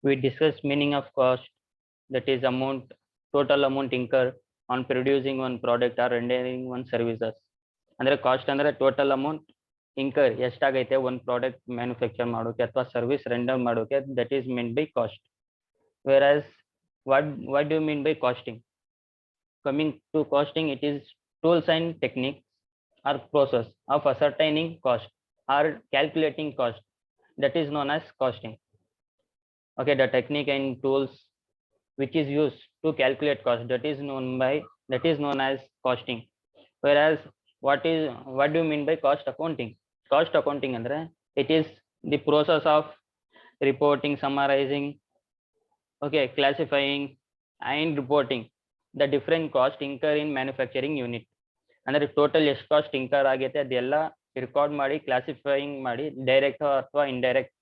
We discussed meaning of cost, that is amount, total amount incurred on producing one product or rendering one services. ಅಂದ್ರೆ cost ಅಂದ್ರೆ total amount incur ಎಷ್ಟಾಗೈತೆ ಒಂದು product manufacture ಮಾಡೋಕೆ ಅಥವಾ service render ಮಾಡೋಕೆ, that is mean by cost. Whereas what do you mean by costing? Coming to costing, it is tools and techniques or process of ascertaining cost or calculating cost, that is known as costing. Okay, the technique and tools which is used to calculate cost, that is known as costing. Whereas what do you mean by cost accounting? Cost accounting andre it is the process of reporting, summarizing, okay, classifying and reporting the different cost incur in manufacturing unit. ಅಂದ್ರೆ total ಎಷ್ಟು cost incur ಆಗೈತೆ ಅದೆಲ್ಲ record ಮಾಡಿ, classifying ಮಾಡಿ, direct ಅಥವಾ indirect,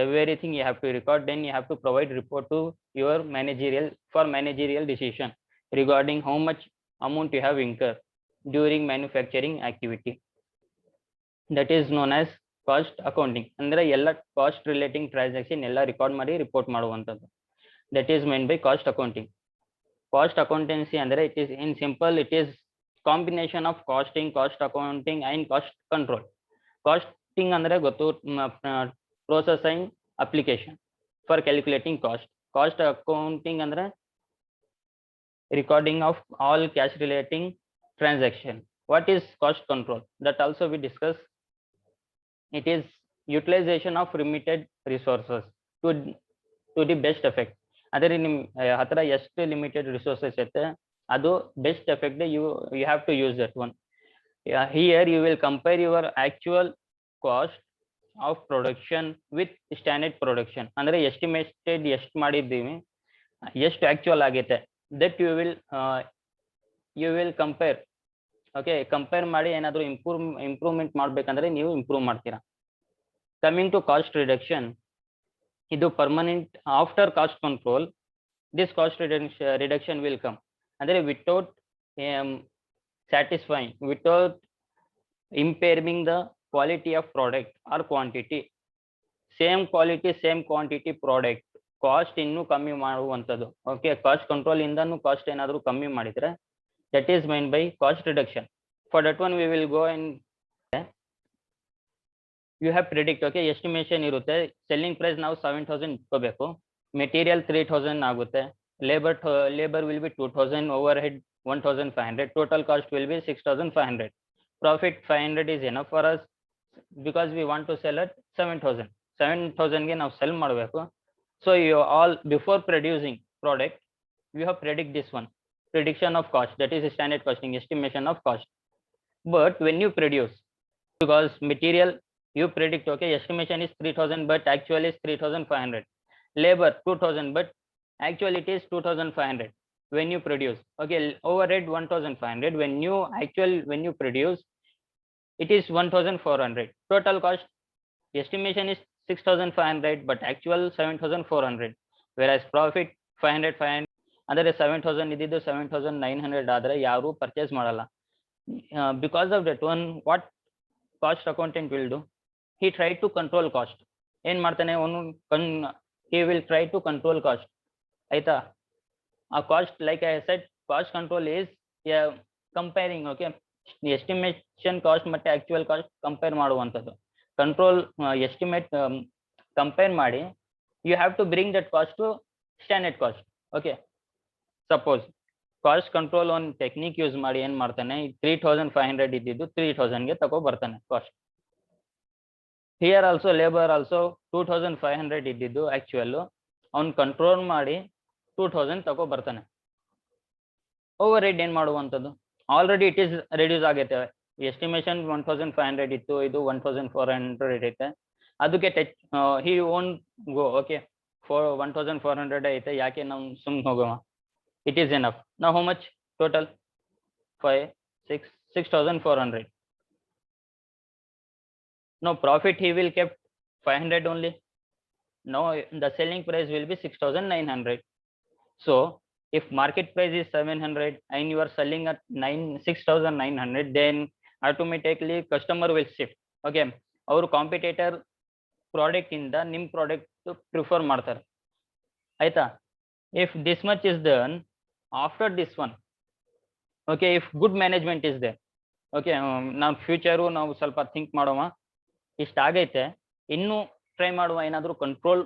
everything you have to record. Then you have to provide report to your managerial decision regarding how much amount you have incurred during manufacturing activity. That is known as cost accounting. ಅಂದ್ರೆ ಎಲ್ಲ cost relating transaction ಎಲ್ಲ record ಮಾಡಿ report ಮಾಡುವಂಥದ್ದು. That is meant by cost accounting. Cost accountancy andre it is in simple, it is combination of costing, cost accounting and cost control. Costing andre gotu process and application for calculating cost. Cost accounting andre recording of all cash relating transaction. What is cost control? That also we discuss. It is utilization of limited resources to the best effect. ಆದರೆ ನಿಮ್ಮ ಹತ್ರ ಎಷ್ಟು limited resources ಐತೆ ಅದು best effect, you have to use that one. Here you will compare your actual cost of production with standard production. ಅಂದ್ರೆ estimated ಎಷ್ಟು ಮಾಡಿದ್ದೀವಿ, ಎಷ್ಟು ಆಕ್ಚುಯಲ್ ಆಗೈತೆ, that you will compare. Okay, compare ಮಾಡಿ ಏನಾದರೂ ಇಂಪ್ರೂವ್ಮೆಂಟ್ ಮಾಡ್ಬೇಕಂದ್ರೆ ನೀವು ಇಂಪ್ರೂವ್ ಮಾಡ್ತೀರಾ. ಕಮಿಂಗ್ ಟು ಕಾಸ್ಟ್ ರಿಡಕ್ಷನ್, ಇದು permanent. After cost control this cost reduction will come, andre without satisfying, without impairing the quality of product or quantity. Same quality same quantity product cost ಇನ್ನೂ ಕಮ್ಮಿ ಮಾಡುವಂಥದ್ದು. Okay, cost control ಇಂದನೂ cost ಏನಾದರೂ ಕಮ್ಮಿ ಮಾಡಿದ್ರೆ that is meant by cost reduction. For that one we will go and you have predict. Okay, estimation ಇರುತ್ತೆ. Selling price ನಾವು 7000 ಇಟ್ಕೋಬೇಕು, material 3000 ಆಗುತ್ತೆ, labor will be 2000, overhead 1500, total cost will be 6500. Profit 500 is enough for us because we want to sell at 7000 ಗೆ ನಾವು cell ಮಾಡಬೇಕು. So you all before producing product you have predict this one, prediction of cost, that is standard costing, estimation of cost. But when you produce, because material you predict, okay, estimation is 3000 but actual is 3500, labor 2000 but actually it is 2500 when you produce. Okay, overhead 1500, when you produce it is 1400. Total cost estimation is 6500 but actual 7400, whereas profit 500. ಅಂದರೆ 7000 ಇದ್ದಿದ್ದು 7900 ಆದರೆ ಯಾರು purchase ಮಾಡಲ್ಲ. Because of that one, what cost accountant will do, he try to control cost. ಏನ್ ಮಾಡ್ತಾನೆ ಅವನು, he will try to control cost. ಆಯ್ತಾ, ಆ cost like I said cost control is comparing. Okay, estimation cost ಮತ್ತೆ actual cost compare ಮಾಡುವಂಥದ್ದು. Control estimate compare ಮಾಡಿ you have to bring that cost to standard cost. Okay, suppose cost control ಒಂದು technique use ಮಾಡಿ ಏನ್ ಮಾಡ್ತಾನೆ, 3500 ಇದ್ದಿದ್ದು 3000ಗೆ ತಗೋ ಬರ್ತಾನೆ cost. Here also labour also 2500 ಇದ್ದಿದ್ದು ಆಕ್ಚುಯಲ್ ಅವ್ನು ಕಂಟ್ರೋಲ್ ಮಾಡಿ 2000 ತಗೋ ಬರ್ತಾನೆ. ಓವರ್ ಹೆಡ್ ಏನ್ ಮಾಡುವಂಥದ್ದು, ಆಲ್ರೆಡಿ ಇಟ್ ಈಸ್ ರೆಡ್ಯೂಸ್ ಆಗೈತೆ. ಎಸ್ಟಿಮೇಷನ್ 1500 ಇತ್ತು, ಇದು 1400 ಐತೆ. ಅದಕ್ಕೆ ಹಿ ಓನ್ ಗೋ, ಓಕೆ 1400 ಐತೆ, ಯಾಕೆ ನಾವು ಸುಮ್ಮನೆ ಹೋಗೋಣ, it is enough. Now how much total, 6400. No profit, he will kept 500 only. Now the selling price will be 6900. So if market price is 700 and you are selling at 6900, then automatically customer will shift. Okay, our competitor product ಇಂದ ನಿಮ್ product prefer ಮಾಡ್ತಾರೆ. ಆಯ್ತಾ. if this much is done, after this one, okay, if good management is there, okay, ನಾವು future ನಾವು ಸ್ವಲ್ಪ think ಮಾಡೋಣ. ಇಷ್ಟ ಆಗೈತೆ, ಇನ್ನು ಟ್ರೈ ಮಾಡುವ, ಏನಾದರೂ ಕಂಟ್ರೋಲ್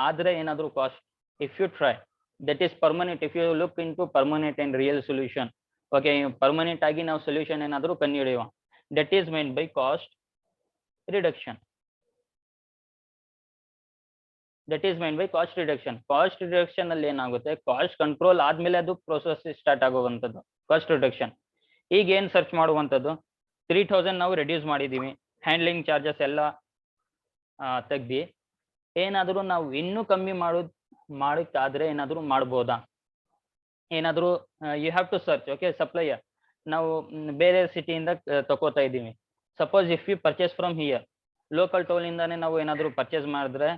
ಆದ್ರೆ ಏನಾದರೂ cost. If you try, that is permanent. If you look into permanent and real solution, okay, permanent ಆಗಿ ನಾವು ಸೊಲ್ಯೂಷನ್ ಏನಾದರೂ ಕಂಡುಹಿಡಿಯುವ, that is main by cost reduction. That is main by cost reduction. Cost reduction ಅಲ್ಲಿ ಏನಾಗುತ್ತೆ, cost control ಆದ್ಮೇಲೆ ಅದು process start ಆಗುವಂಥದ್ದು cost reduction. ಈಗ ಏನ್ ಸರ್ಚ್ ಮಾಡುವಂಥದ್ದು, 3000 ನಾವು ರೆಡ್ಯೂಸ್ ಮಾಡಿದೀವಿ, ಹ್ಯಾಂಡ್ಲಿಂಗ್ ಚಾರ್ಜಸ್ ಎಲ್ಲ ತೆಗ್ದು, ಏನಾದರೂ ನಾವು ಇನ್ನೂ ಕಮ್ಮಿ ಮಾಡೋಕ್ಕಾದ್ರೆ ಏನಾದರೂ ಮಾಡ್ಬೋದಾ, ಏನಾದರೂ you have to search. Okay, supplier ನಾವು ಬೇರೆ ಸಿಟಿಯಿಂದ ತಗೋತಾ ಇದ್ದೀವಿ. Suppose if you purchase from here, local ಟೋಲ್ ಇಂದಾನೆ ನಾವು ಏನಾದರೂ ಪರ್ಚೇಸ್ ಮಾಡಿದ್ರೆ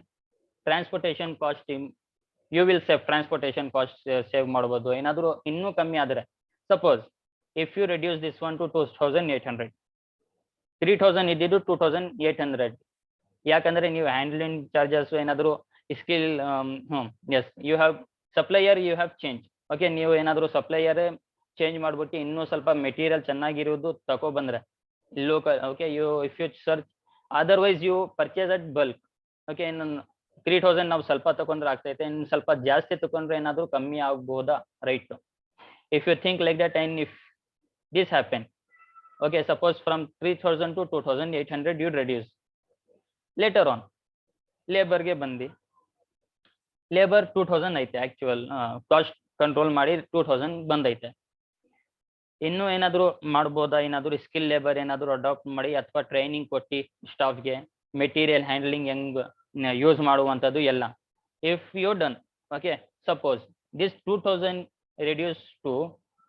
transportation cost you will save, transportation cost save ಮಾಡ್ಬೋದು. ಏನಾದರೂ ಇನ್ನೂ ಕಮ್ಮಿ ಆದರೆ, suppose if you reduce this one to 2800, 3000 ಇದ್ದಿದ್ದು 2800, ಯಾಕಂದ್ರೆ ನೀವು ಹ್ಯಾಂಡ್ಲಿಂಗ್ ಚಾರ್ಜಸ್ ಏನಾದರೂ skill, yes you have supplier, you have change. Okay, ನೀವು ಏನಾದರೂ ಸಪ್ಲೈಯರೇ ಚೇಂಜ್ ಮಾಡ್ಬಿಟ್ಟು ಇನ್ನೂ ಸ್ವಲ್ಪ ಮೆಟೀರಿಯಲ್ ಚೆನ್ನಾಗಿರೋದು ತಗೋ ಬಂದ್ರೆ local, okay, you if you search, otherwise you purchase at bulk. Okay, ಇನ್ನು 3000 ನಾವು ಸ್ವಲ್ಪ ತಗೊಂಡ್ರೆ ಆಗ್ತೈತೆ, ಇನ್ನು ಸ್ವಲ್ಪ ಜಾಸ್ತಿ ತಗೊಂಡ್ರೆ ಏನಾದರೂ ಕಮ್ಮಿ ಆಗ್ಬೋದಾ, right? If you think like that and if this happen, okay, suppose from 3000 to 2800 you reduce. Later on ಲೇಬರ್ಗೆ ಬಂದು, ಲೇಬರ್ 2000 ಐತೆ, ಆಕ್ಚುಯಲ್ ಕಾಸ್ಟ್ ಕಂಟ್ರೋಲ್ ಮಾಡಿ 2000 ಬಂದೈತೆ. ಇನ್ನೂ ಏನಾದರೂ ಮಾಡ್ಬೋದಾ, ಏನಾದರೂ ಸ್ಕಿಲ್ ಲೇಬರ್ ಏನಾದರೂ ಅಡಾಪ್ಟ್ ಮಾಡಿ ಅಥವಾ ಟ್ರೈನಿಂಗ್ ಕೊಟ್ಟು ಸ್ಟಾಫ್ಗೆ ಮೆಟೀರಿಯಲ್ ಹ್ಯಾಂಡ್ಲಿಂಗ್ ಹೆಂಗ್ ಯೂಸ್ ಮಾಡುವಂಥದ್ದು ಎಲ್ಲ. If you done, okay, suppose this 2000 reduce to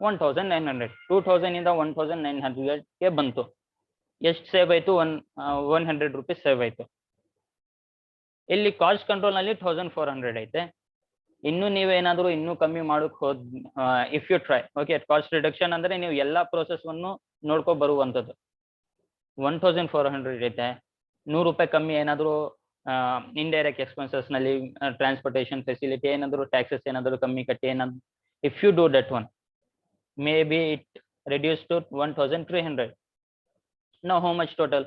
1900, 2000 ಇಂದ 1900ಗೆ ಬಂತು. ಎಷ್ಟು ಸೇವ್ ಆಯ್ತು? 100 rupees ಸೇವ್ ಆಯ್ತು. ಇಲ್ಲಿ ಕಾಸ್ಟ್ ಕಂಟ್ರೋಲ್ ನಲ್ಲಿ 1400 ಐತೆ. ಇನ್ನು ನೀವೇನಾದರೂ ಇನ್ನೂ ಕಮ್ಮಿ ಮಾಡಕ್ ಹೋದ್, if you try, okay, cost reduction ಅಂದ್ರೆ ನೀವು ಎಲ್ಲಾ ಪ್ರೋಸೆಸ್ ಅನ್ನು ನೋಡ್ಕೊ ಬರುವಂತದ್ದು. 1400 ಐತೆ, 100 ರೂಪಾಯಿ ಕಮ್ಮಿ ಏನಾದರೂ ಇಂಡೈರೆಕ್ಟ್ ಎಕ್ಸ್ಪೆನ್ಸಸ್ ನಲ್ಲಿ, ಟ್ರಾನ್ಸ್ಪೋರ್ಟೇಷನ್ ಫೆಸಿಲಿಟಿ ಏನಾದರೂ, ಟ್ಯಾಕ್ಸಸ್ ಏನಾದರೂ ಕಮ್ಮಿ ಕಟ್ಟಿ ಏನಾದ್ರು, if you do that one, maybe it reduce to 1300. Now how much total?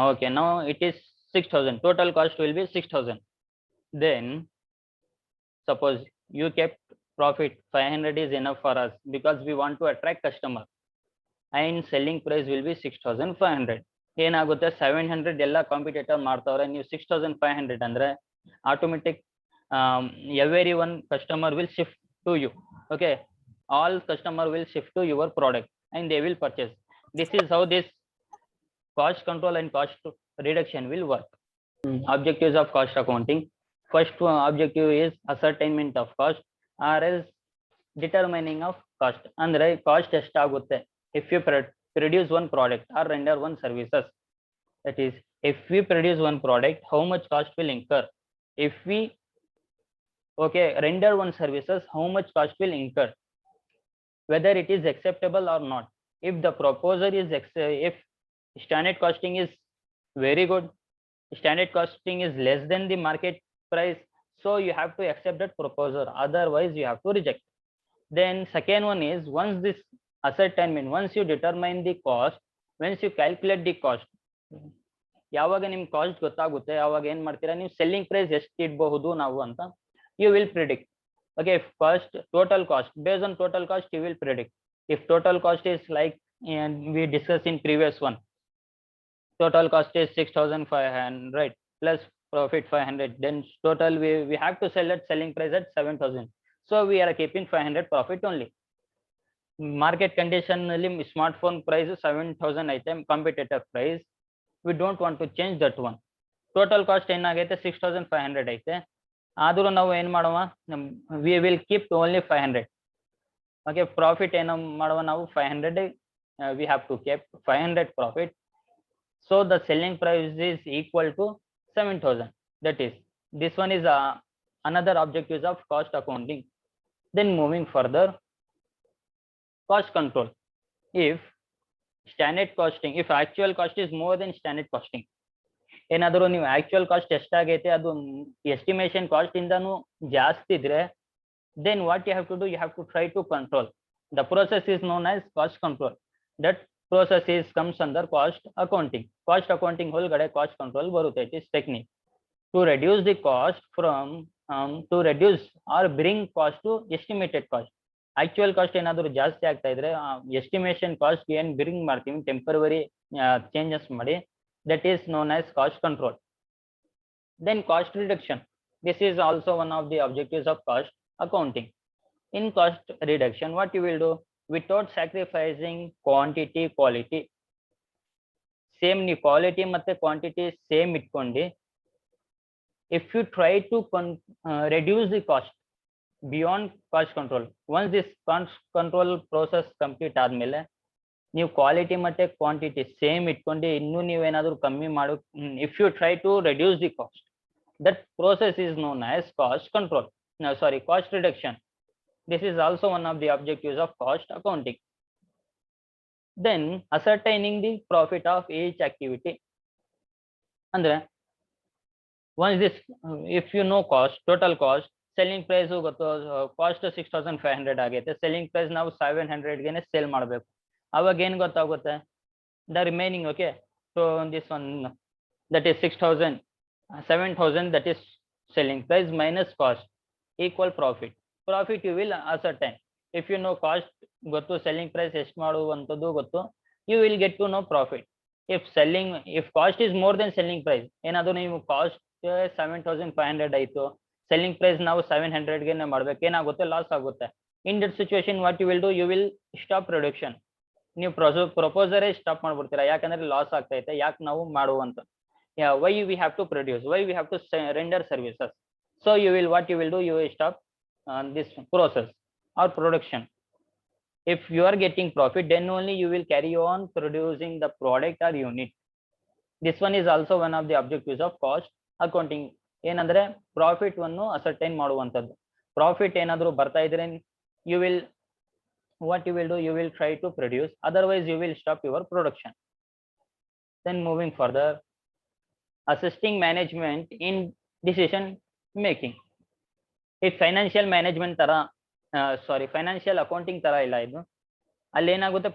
Okay, now it is 6000. Total cost will be 6000. Then suppose you kept profit 500 is enough for us because we want to attract customer, and selling price will be 6500. ಏನಾಗುತ್ತೆ, 700 ಎಲ್ಲ competitor ಮಾಡ್ತಾವ್ರೆ, ನೀವು 6500 ಅಂದ್ರೆ automatic every one customer will shift to you. Okay, all customer will shift to your product and they will purchase. This is how this cost control and cost reduction will work. Objectives of cost accounting. First objective is ascertainment of cost, or else determining of cost. Andre cost estagutte if you produce one product or render one services. That is, if we produce one product, how much cost will incur? If we, okay, render one services, how much cost will incur? Whether it is acceptable or not. If the proposer is if standard costing is very good, standard costing is less than the market price, so you have to accept that proposal, otherwise you have to reject. Then second one is, once this ascertainment, once you determine the cost, once you calculate the cost, ಯಾವಾಗ ನಿಮ್ cost ಗೊತ್ತಾಗುತ್ತೆ ಅವಾಗ ಏನ್ ಮಾಡ್ತೀರಾ, ನೀವು selling price ಎಷ್ಟು ಇಡಬಹುದು ನಾವು ಅಂತ you will predict. Okay, if cost, total cost, based on total cost you will predict. If total cost is like, and we discussed in previous one, total cost is 6500, right, plus profit 500, then total we have to sell at selling price at 7000, so we are keeping 500 profit only. Market condition ನಲ್ಲಿ smartphone price 7000 ಐತೆ, competitor price, we don't want to change that one. Total cost ಏನಾಗೈತೆ 6500 ಐತೆ, ಆದರೂ ನಾವು ಏನ್ ಮಾಡುವ, we will keep only 500. Okay, profit ಏನು ಮಾಡುವ ನಾವು 500, we have to keep 500 profit. So the selling price is equal to 7000. That is, this one is another objectives of cost accounting. Then moving further, cost control. If standard costing, if actual cost is more than standard costing, ಏನಾದರೂ ನೀವು actual cost ಎಷ್ಟಾಗೈತೆ ಅದು estimation cost ಇಂದನೂ ಜಾಸ್ತಿ ಇದ್ರೆ then what you have to do, you have to try to control. The process is known as cost control. That process is comes under cost accounting. Cost accounting holgade cost control barutte. It is technique to reduce the cost from to reduce or bring cost to estimated cost. Actual cost ಏನಾದರೂ ಜಾಸ್ತಿ ಆಗ್ತಾ ಇದ್ರೆ estimation cost ಏನ್ bring ಮಾಡ್ತೀವಿ temporary changes ಮಾಡಿ, that is known as cost control. Then cost reduction. This is also one of the objectives of cost accounting. In cost reduction, what you will do, without sacrificing quantity quality, same ni quality matte quantity same itkondi, if you try to reduce the cost beyond cost control, once this cost control process complete ಆದ್ಮೇಲೆ ನೀವು quality ಮತ್ತೆ quantity same ಇಟ್ಕೊಂಡು ಇನ್ನೂ ನೀವೇನಾದ್ರೂ ಕಮ್ಮಿ ಮಾಡು, if you try to reduce the cost, that process is known as cost control. No, sorry, cost reduction. This is also one of the objectives of cost accounting. Then ascertaining the profit of each activity. Andre once this, if you know cost, total cost, selling price ಗೊತ್ತು, cost 6500 ಆಗೈತೆ, selling price ನಾವು 700 ಗೆನೆ sale ಮಾಡಬೇಕು. ಅವಾಗ ಏನು ಗೊತ್ತಾಗುತ್ತೆ, the remaining, okay, so this one, that is 6000, 7000, that is selling price minus cost equal profit. Profit you will ascertain. If you know cost ಗೊತ್ತು, selling price ಎಷ್ಟು ಮಾಡುವಂತದ್ದು ಗೊತ್ತು, you will get to know profit. If cost is more than selling price, ಏನಾದರೂ ನೀವು cost 7500 ಆಯ್ತು, selling price ನಾವು 700 ಗೆನೆ ಮಾಡ್ಬೇಕು, ಏನಾಗುತ್ತೆ, ಲಾಸ್ ಆಗುತ್ತೆ. In that situation what you will do, you will stop production. ನೀವು ಪ್ರಪೋಸರೇ ಸ್ಟಾಪ್ ಮಾಡ್ಬಿಡ್ತೀರಾ, ಯಾಕಂದ್ರೆ ಲಾಸ್ ಆಗ್ತೈತೆ, ಯಾಕೆ ನಾವು ಮಾಡುವಂತ. Why we have to produce, why we have to render services. So what you will do, you will stop this process or production. If you are getting profit, then only you will carry on producing the product or unit. This one is also one of the objectives of cost accounting. ಏನಂದ್ರೆ profit ಅನ್ನು ascertain ಮಾಡುವಂತದ್ದು. Profit ಏನಾದರೂ ಬರ್ತಾ ಇದ್ರೆ what you will do, you will try to produce, otherwise you will stop your production. Then moving further, assisting management in decision making. If financial management ತರ financial accounting ತರ ಇಲ್ಲ ಇದು, ಅಲ್ಲಿ ಏನಾಗುತ್ತೆ,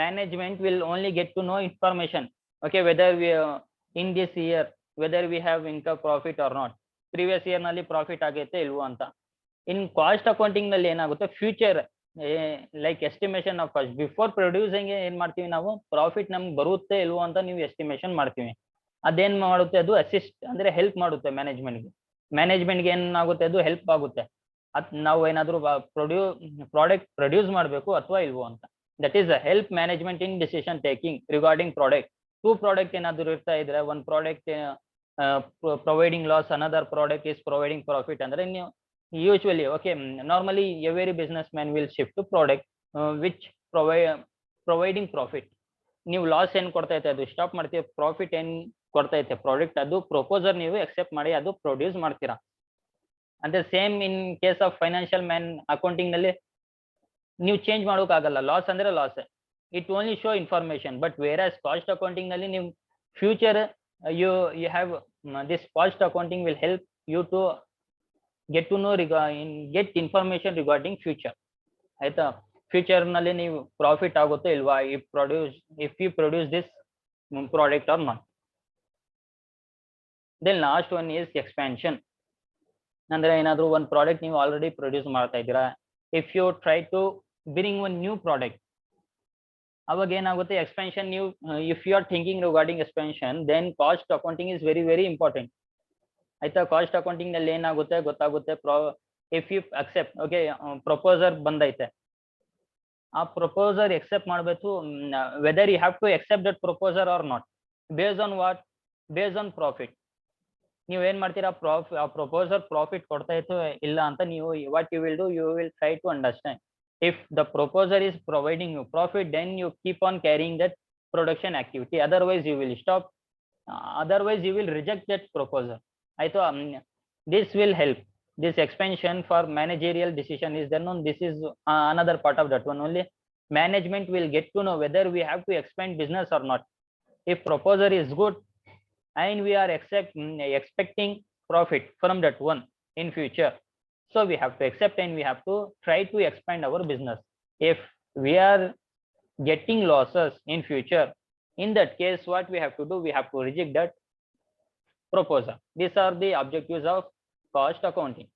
management will only get to know information, okay, whether we in this year whether we have income profit or not, previous year ನಲ್ಲಿ profit ಆಗೈತೆ ಇಲ್ವೋ ಅಂತ. ಇನ್ ಕಾಸ್ಟ್ ಅಕೌಂಟಿಂಗ್ ನಲ್ಲಿ ಏನಾಗುತ್ತೆ, future like estimation of cost, before producing ಏನ್ ಮಾಡ್ತೀವಿ ನಾವು, profit ನಮ್ಗೆ ಬರುತ್ತೆ ಇಲ್ವೋ ಅಂತ ನೀವು ಎಸ್ಟಿಮೇಷನ್ ಮಾಡ್ತೀವಿ. ಅದೇನ್ ಮಾಡುತ್ತೆ, ಅದು ಅಸಿಸ್ಟ್ ಅಂದ್ರೆ ಹೆಲ್ಪ್ ಮಾಡುತ್ತೆ ಮ್ಯಾನೇಜ್ಮೆಂಟ್ಗೆ ಏನಾಗುತ್ತೆ, ಅದು ಹೆಲ್ಪ್ ಆಗುತ್ತೆ. ನಾವು ಏನಾದ್ರು ಪ್ರಾಡಕ್ಟ್ ಪ್ರೊಡ್ಯೂಸ್ ಮಾಡಬೇಕು ಅಥವಾ ಇಲ್ವೋ ಅಂತ. That is a help management in decision taking regarding product. Two product ಏನಾದ್ರು ಇರ್ತಾ ಇದ್ರೆ, one product providing loss, another product is providing profit, ಅಂದ್ರೆ ನೀವು usually, okay, normally every businessman will shift to product which providing profit. ನೀವು loss ಏನ್ ಕೊಡ್ತಾ ಐತೆ ಅದು ಸ್ಟಾಪ್ ಮಾಡ್ತೀವಿ, ಪ್ರಾಫಿಟ್ ಏನ್ ಕೊಡ್ತಾ ಐತೆ ಪ್ರಾಡಕ್ಟ್, ಅದು ಪ್ರಪೋಸರ್ ನೀವು ಎಕ್ಸೆಪ್ಟ್ ಮಾಡಿ ಅದು ಪ್ರೊಡ್ಯೂಸ್ ಮಾಡ್ತೀರಾ. ಅಂದ್ರೆ same in case of financial accounting ನಲ್ಲಿ ನೀವು ಚೇಂಜ್ ಮಾಡೋಕ್ಕಾಗಲ್ಲ, ಲಾಸ್ ಅಂದ್ರೆ loss, it only show information. But where as cost accounting ನಲ್ಲಿ ನೀವು future you have this cost accounting will help you to get to know get information regarding future. ಆಯ್ತಾ, future ನಲ್ಲಿ ನೀವು profit ಆಗುತ್ತೋ ಇಲ್ವಾ, if you produce this product or not. Then last one is expansion. ಅಂದ್ರೆ ಏನಾದ್ರು ಒಂದು product ನೀವು already produce ಮಾಡ್ತಾ ಇದ್ದೀರಾ, if you try to bring one new product, ಅವಾಗ ಏನಾಗುತ್ತೆ, ಎಕ್ಸ್ಪೆನ್ಷನ್ ನೀವು if you are thinking regarding expansion, then cost accounting is very very important. ಆಯ್ತಾ, ಕಾಸ್ಟ್ ಅಕೌಂಟಿಂಗ್ ನಲ್ಲಿ ಏನಾಗುತ್ತೆ ಗೊತ್ತಾಗುತ್ತೆ, if you accept, okay, proposal ಬಂದೈತೆ, ಆ ಪ್ರಪೋಸರ್ ಎಕ್ಸೆಪ್ಟ್ ಮಾಡಬೇಕು, whether you have to accept that proposal or not, based on what, based on profit. ನೀವು ಏನ್ ಮಾಡ್ತೀರಾ, ಪ್ರಪೋಸರ್ ಪ್ರಾಫಿಟ್ ಕೊಡ್ತಾ ಇತ್ತು ಇಲ್ಲ ಅಂತ ನೀವು what you will do, you will try to understand. If the proposer is providing you profit, then you keep on carrying that production activity, otherwise you will stop, otherwise you will reject that proposer. This will help, this expansion for managerial decision is there. No, this is another part of that one. Only management will get to know whether we have to expand business or not. If proposer is good and we are expecting profit from that one in future. So we have to accept and we have to try to expand our business. If we are getting losses in future, in that case, what we have to do, we have to reject that proposal. These are the objectives of cost accounting.